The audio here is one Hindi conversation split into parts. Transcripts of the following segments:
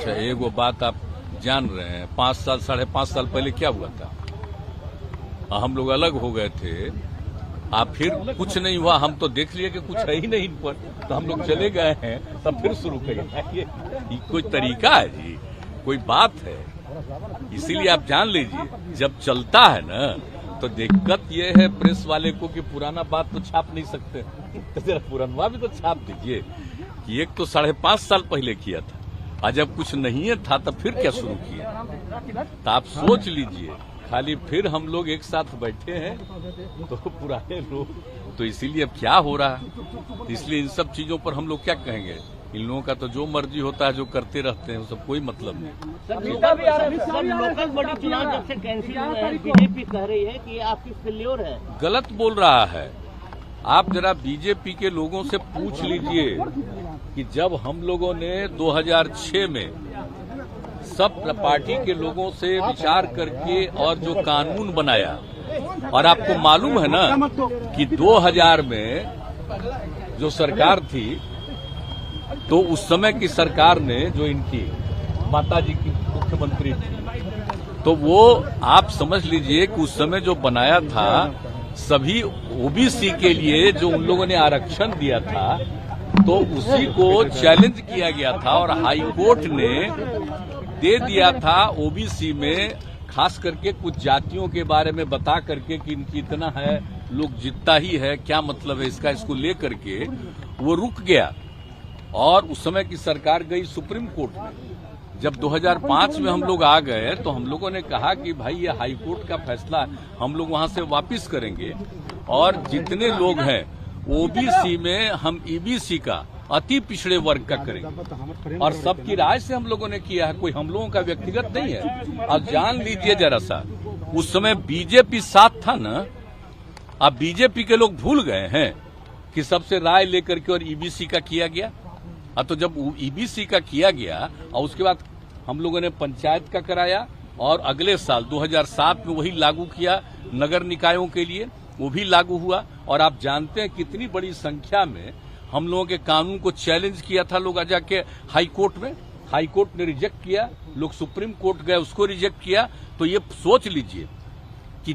अच्छा, एगो बात आप जान रहे हैं, 5 साल 5.5 साल पहले क्या हुआ था? हम लोग अलग हो गए थे, आप फिर कुछ नहीं हुआ, हम तो देख लिए कि कुछ है ही नहीं इन पर, तो हम लोग चले गए हैं, तब फिर शुरू करिए। ये कोई तरीका है जी? कोई बात है? इसीलिए आप जान लीजिए, जब चलता है ना तो दिक्कत ये है प्रेस वाले को कि पुराना बात तो छाप नहीं सकते, तो जरा पुराना भी तो छाप दीजिए कि एक तो 5.5 साल पहले किया था, और जब कुछ नहीं था तब फिर क्या शुरू किया? तो आप सोच लीजिए, खाली फिर हम लोग एक साथ बैठे हैं तो पुराने लोग, तो इसीलिए अब क्या हो रहा है, इसलिए इन सब चीजों पर हम लोग क्या कहेंगे? इन लोगों का तो जो मर्जी होता है, जो करते रहते हैं, उसका कोई मतलब नहीं। लोकल बॉडी चुनाव जब से कैंसिल हुए हैं, बीजेपी कह रही है कि आपकी फेल्योर है। गलत बोल रहा है। आप जरा बीजेपी के लोगों से पूछ लीजिए कि जब हम लोगों ने 2006 में सब पार्टी के लोगों से विचार करके और जो कानून बनाया, और आपको मालूम है ना कि 2000 में जो सरकार थी, तो उस समय की सरकार ने, जो इनकी माताजी की मुख्यमंत्री थी, तो वो आप समझ लीजिए कि उस समय जो बनाया था, सभी ओबीसी के लिए जो उन लोगों ने आरक्षण दिया था, तो उसी को चैलेंज किया गया था और हाई कोर्ट ने दे दिया था ओबीसी में, खास करके कुछ जातियों के बारे में बता करके कि इनकी इतना है, लोग जितना ही है, क्या मतलब है इसका, इसको लेकर के वो रुक गया। और उस समय की सरकार गई सुप्रीम कोर्ट में। जब 2005 में हम लोग आ गए तो हम लोगों ने कहा कि भाई ये हाई कोर्ट का फैसला हम लोग वहां से वापस करेंगे, और जितने लोग हैं ओबीसी में हम ईबीसी का, अति पिछड़े वर्ग का करेंगे, और सबकी राय से हम लोगों ने किया है, कोई हम लोगों का व्यक्तिगत नहीं है। अब जान लीजिए जरा सा, उस समय बीजेपी साथ था ना, अब बीजेपी के लोग भूल गए हैं कि सबसे राय लेकर के और ईबीसी का किया गया। तो जब ईबीसी का किया गया और उसके बाद हम लोगों ने पंचायत का कराया, और अगले साल 2007 में वही लागू किया नगर निकायों के लिए, वो भी लागू हुआ। और आप जानते हैं कितनी बड़ी संख्या में हम लोगों के कानून को चैलेंज किया था लोग जाके हाई कोर्ट में, हाई कोर्ट ने रिजेक्ट किया, लोग सुप्रीम कोर्ट गए, उसको रिजेक्ट किया। तो ये सोच लीजिए कि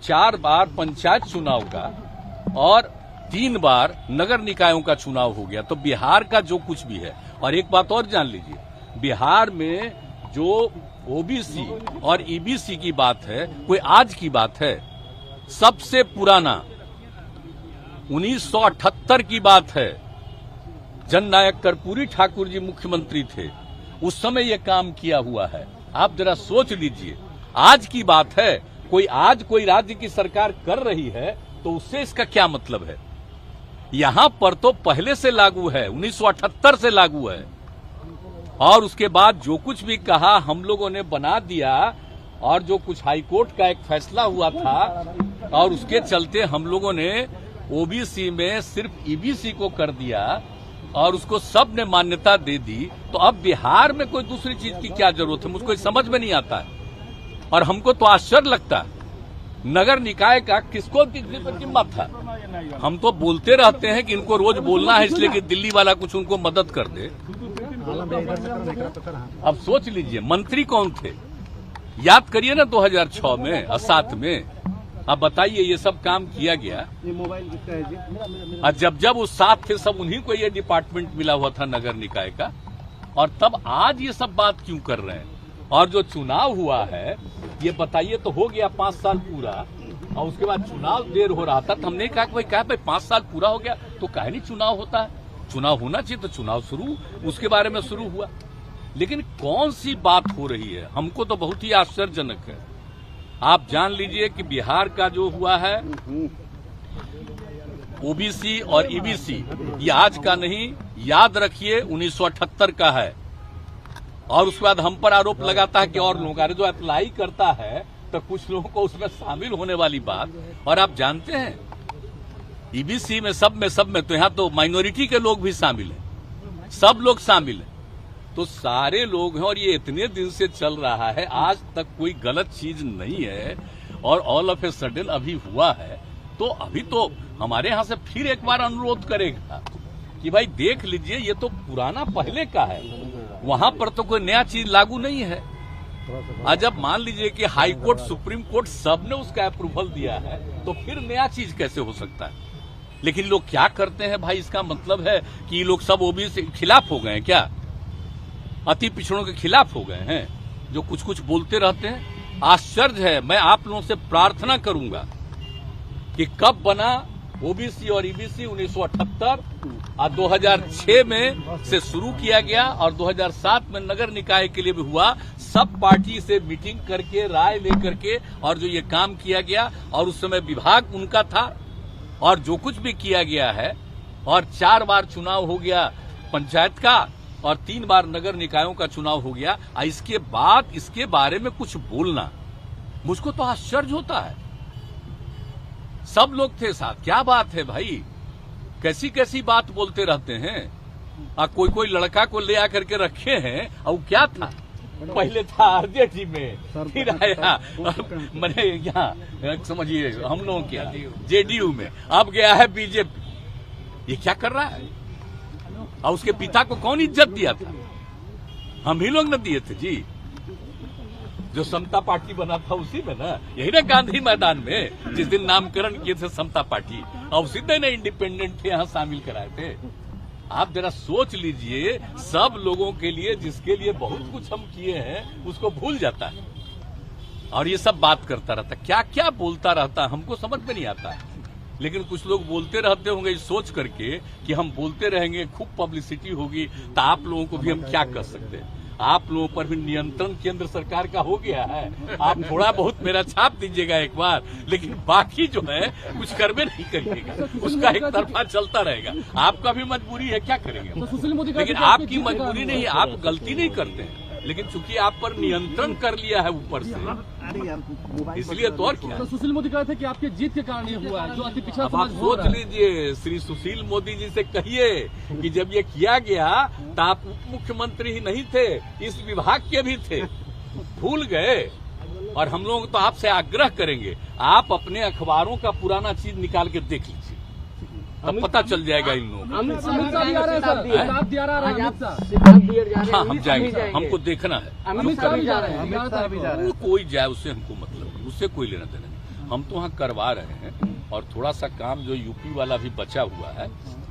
4 बार पंचायत चुनाव का और 3 बार नगर निकायों का चुनाव हो गया। तो बिहार का जो कुछ भी है, और एक बात और जान लीजिए, बिहार में जो ओबीसी और ईबीसी की बात है, कोई आज की बात है, सबसे पुराना 1978 की बात है। जननायक कर्पूरी ठाकुर जी मुख्यमंत्री थे, उस समय ये काम किया हुआ है। आप जरा सोच लीजिए, आज की बात है, आज कोई राज्य की सरकार कर रही है तो उससे इसका क्या मतलब है? यहां पर तो पहले से लागू है, 1978 से लागू है, और उसके बाद जो कुछ भी कहा हम लोगों ने बना दिया, और जो कुछ हाईकोर्ट का एक फैसला हुआ था, और उसके चलते हम लोगों ने ओबीसी में सिर्फ ईबीसी को कर दिया और उसको सब ने मान्यता दे दी। तो अब बिहार में कोई दूसरी चीज की क्या जरूरत है? मुझको समझ में नहीं आता है, और हमको तो आश्चर्य लगता है। नगर निकाय का किसको जिम्मा था? हम तो बोलते रहते हैं कि इनको रोज बोलना है, इसलिए कि दिल्ली वाला कुछ उनको मदद कर दे। अब सोच लीजिए, मंत्री कौन थे? याद करिए ना 2006 में और 7 में। अब बताइए, ये सब काम किया गया। ये मोबाइल किसका है जी? और जब वो साथ थे, सब उन्हीं को ये डिपार्टमेंट मिला हुआ था नगर निकाय का, और तब आज ये सब बात क्यों कर रहे हैं? और जो चुनाव हुआ है, ये बताइए, तो हो गया 5 साल पूरा, और उसके बाद चुनाव देर हो रहा था, तो हमने कहा कि भाई 5 साल पूरा हो गया तो काहे नहीं चुनाव होता है? चुनाव होना चाहिए, तो चुनाव शुरू उसके बारे में शुरू हुआ। लेकिन कौन सी बात हो रही है? हमको तो बहुत ही आश्चर्यजनक है। आप जान लीजिए कि बिहार का जो हुआ है, ओबीसी और ईबीसी, ये आज का नहीं, याद रखिए 1978 का है। और उसके बाद हम पर आरोप लगाता है कि और लोगों का जो अप्लाई करता है, तो कुछ लोगों को उसमें शामिल होने वाली बात। और आप जानते हैं ईबीसी में सब में तो यहां तो माइनॉरिटी के लोग भी शामिल हैं, सब लोग शामिल हैं, तो सारे लोग हैं। और ये इतने दिन से चल रहा है, आज तक कोई गलत चीज नहीं है, और ऑल ऑफ ए सडन अभी हुआ है। तो अभी तो हमारे यहां से फिर एक बार अनुरोध करेगा कि भाई देख लीजिए, ये तो पुराना पहले का है, वहां पर तो कोई नया चीज लागू नहीं है। और जब मान लीजिए कि हाई कोर्ट, सुप्रीम कोर्ट सबने उसका अप्रूवल दिया है, तो फिर नया चीज कैसे हो सकता है? लेकिन लोग क्या करते हैं भाई, इसका मतलब है कि ये लोग सब ओबीसी के खिलाफ हो गए हैं क्या? अति पिछड़ों के खिलाफ हो गए हैं, जो कुछ कुछ बोलते रहते हैं। आश्चर्य है। मैं आप लोगों से प्रार्थना करूंगा कि कब बना ओबीसी और ईबीसी 1978 और 2006 में से शुरू किया गया और 2007 में नगर निकाय के लिए भी हुआ। सब पार्टी से मीटिंग करके, राय लेकर के, और जो ये काम किया गया, और उस समय विभाग उनका था, और जो कुछ भी किया गया है, और 4 बार चुनाव हो गया पंचायत का और 3 बार नगर निकायों का चुनाव हो गया। इसके बाद इसके बारे में कुछ बोलना मुझको तो आश्चर्य होता है। सब लोग थे साथ, क्या बात है भाई, कैसी कैसी बात बोलते रहते हैं। कोई लड़का को ले आकर के रखे हैं, और क्या था, पहले था आरजेडी में, फिर आया मैंने यहाँ समझिए हम लोग क्या जेडीयू में, अब गया है बीजेपी। ये क्या कर रहा है? और उसके पिता को कौन इज्जत दिया था? हम ही लोग न दिए थे जी। जो समता पार्टी बना था उसी में ना, यही ना गांधी मैदान में जिस दिन नामकरण किए थे समता पार्टी, और उसी दिन इंडिपेंडेंट थे यहाँ शामिल कराए थे। आप जरा सोच लीजिए, सब लोगों के लिए, जिसके लिए बहुत कुछ हम किए हैं, उसको भूल जाता है और ये सब बात करता रहता, क्या क्या बोलता रहता, हमको समझ में नहीं आता। लेकिन कुछ लोग बोलते रहते होंगे इस सोच करके कि हम बोलते रहेंगे, खूब पब्लिसिटी होगी, तो आप लोगों को भी हम क्या कर सकते हैं। आप लोगों पर भी नियंत्रण केंद्र सरकार का हो गया है। आप थोड़ा बहुत मेरा छाप दीजिएगा एक बार, लेकिन बाकी जो है कुछ करबे नहीं करिएगा, उसका एक तरफा चलता रहेगा। आपका भी मजबूरी है, क्या करेंगे? लेकिन आपकी मजबूरी नहीं, आप गलती नहीं करते हैं, लेकिन चूंकि आप पर नियंत्रण कर लिया है ऊपर से, इसलिए तो। और क्या, सुशील मोदी कहते हैं कि आपके जीत के कारण ये हुआ है, जो अति पिछड़ा अब आप सोच लीजिए, श्री सुशील मोदी जी से कहिए कि जब ये किया गया तो आप उप मुख्यमंत्री ही नहीं थे, इस विभाग के भी थे, भूल गए। और हम लोग तो आपसे आग्रह करेंगे, आप अपने अखबारों का पुराना चीज निकाल के देख लीजिए, तब पता चल जाएगा इन लोगों को। हाँ, हम जाएंगे, हमको देखना है। कोई जाए उससे हमको मतलब नहीं, उससे कोई लेना देना नहीं। हम तो वहाँ करवा रहे हैं, और थोड़ा सा काम जो यूपी वाला भी बचा हुआ है,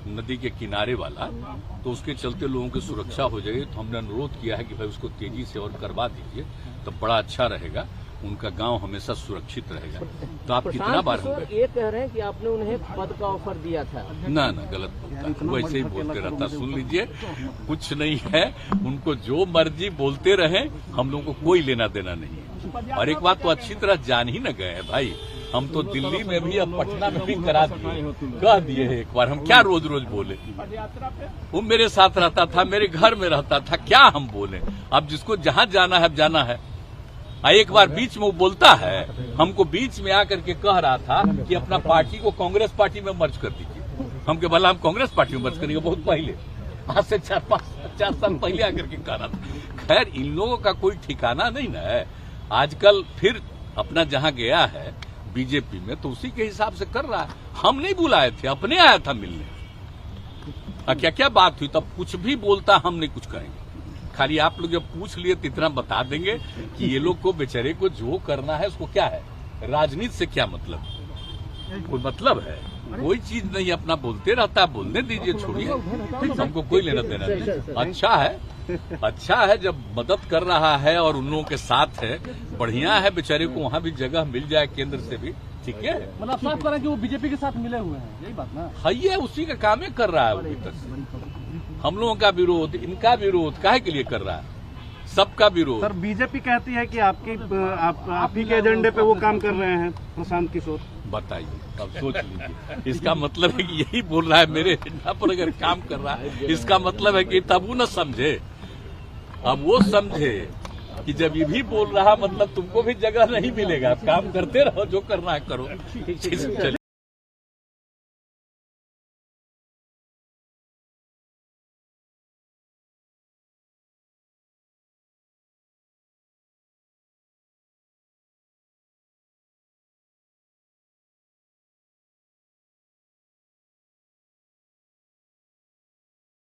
नदी के किनारे वाला, तो उसके चलते लोगों की सुरक्षा हो जाएगी। तो हमने अनुरोध किया है कि भाई उसको तेजी से और करवा दीजिए, तो बड़ा अच्छा रहेगा, उनका गांव हमेशा सुरक्षित रहेगा। तो आप कितना बार ये कह रहे हैं कि आपने उन्हें पद का ऑफर दिया था? ना गलत बोलता है, वैसे ही बोलते रहता। सुन लीजिए, कुछ नहीं है, उनको जो मर्जी बोलते रहे, हम लोगों को कोई लेना देना नहीं है। और एक बात तो अच्छी तरह जान ही न गए हैं भाई, हम तो दिल्ली में भी, अब पटना में भी करा दिए, कह दिए है एक बार। हम क्या रोज रोज बोले? वो मेरे साथ रहता था, मेरे घर में रहता था, क्या हम बोले? अब जिसको जहां जाना है, अब जाना है। एक बार बीच में वो बोलता है, हमको बीच में आकर के कह रहा था कि अपना पार्टी को कांग्रेस पार्टी में मर्ज कर दीजिए। हमके भला हम कांग्रेस पार्टी में मर्ज करेंगे, बहुत पहले, आज से 4 साल पहले आकर के कह रहा था। खैर, इन लोगों का कोई ठिकाना नहीं ना है। आजकल फिर अपना जहां गया है बीजेपी में, तो उसी के हिसाब से कर रहा है। हम नहीं बुलाए थे, अपने आया था मिलने। क्या क्या बात हुई, तब कुछ भी बोलता, हम नहीं कुछ करेंगे। खाली आप लोग जब पूछ लिए तो इतना बता देंगे कि ये लोग को, बेचारे को जो करना है उसको क्या है, राजनीति से क्या मतलब, कोई मतलब है? कोई चीज नहीं, अपना बोलते रहता है, बोलने दीजिए, छोड़िए, हमको कोई लेना देना नहीं। अच्छा है जब मदद कर रहा है और उन लोगों के साथ है, बढ़िया है, बेचारे को वहाँ भी जगह मिल जाए केंद्र से भी, ठीक है। मतलब साफ करें कि वो बीजेपी के साथ मिले हुए हैं, यही बात ना है, ये उसी का काम कर रहा है अभी तक। हम लोगों का विरोध, इनका विरोध काहे के लिए कर रहा है? सबका विरोध। सर, बीजेपी कहती है कि आप ही के एजेंडे पे वो काम कर रहे हैं, प्रशांत किशोर। बताइए, अब सोच लीजिए, इसका मतलब है कि यही बोल रहा है मेरे एजेंडा पर अगर काम कर रहा है, इसका मतलब है कि तब वो न समझे। अब वो समझे कि जब ये भी बोल रहा, मतलब तुमको भी जगह नहीं मिलेगा, काम करते रहो, जो करना है करो।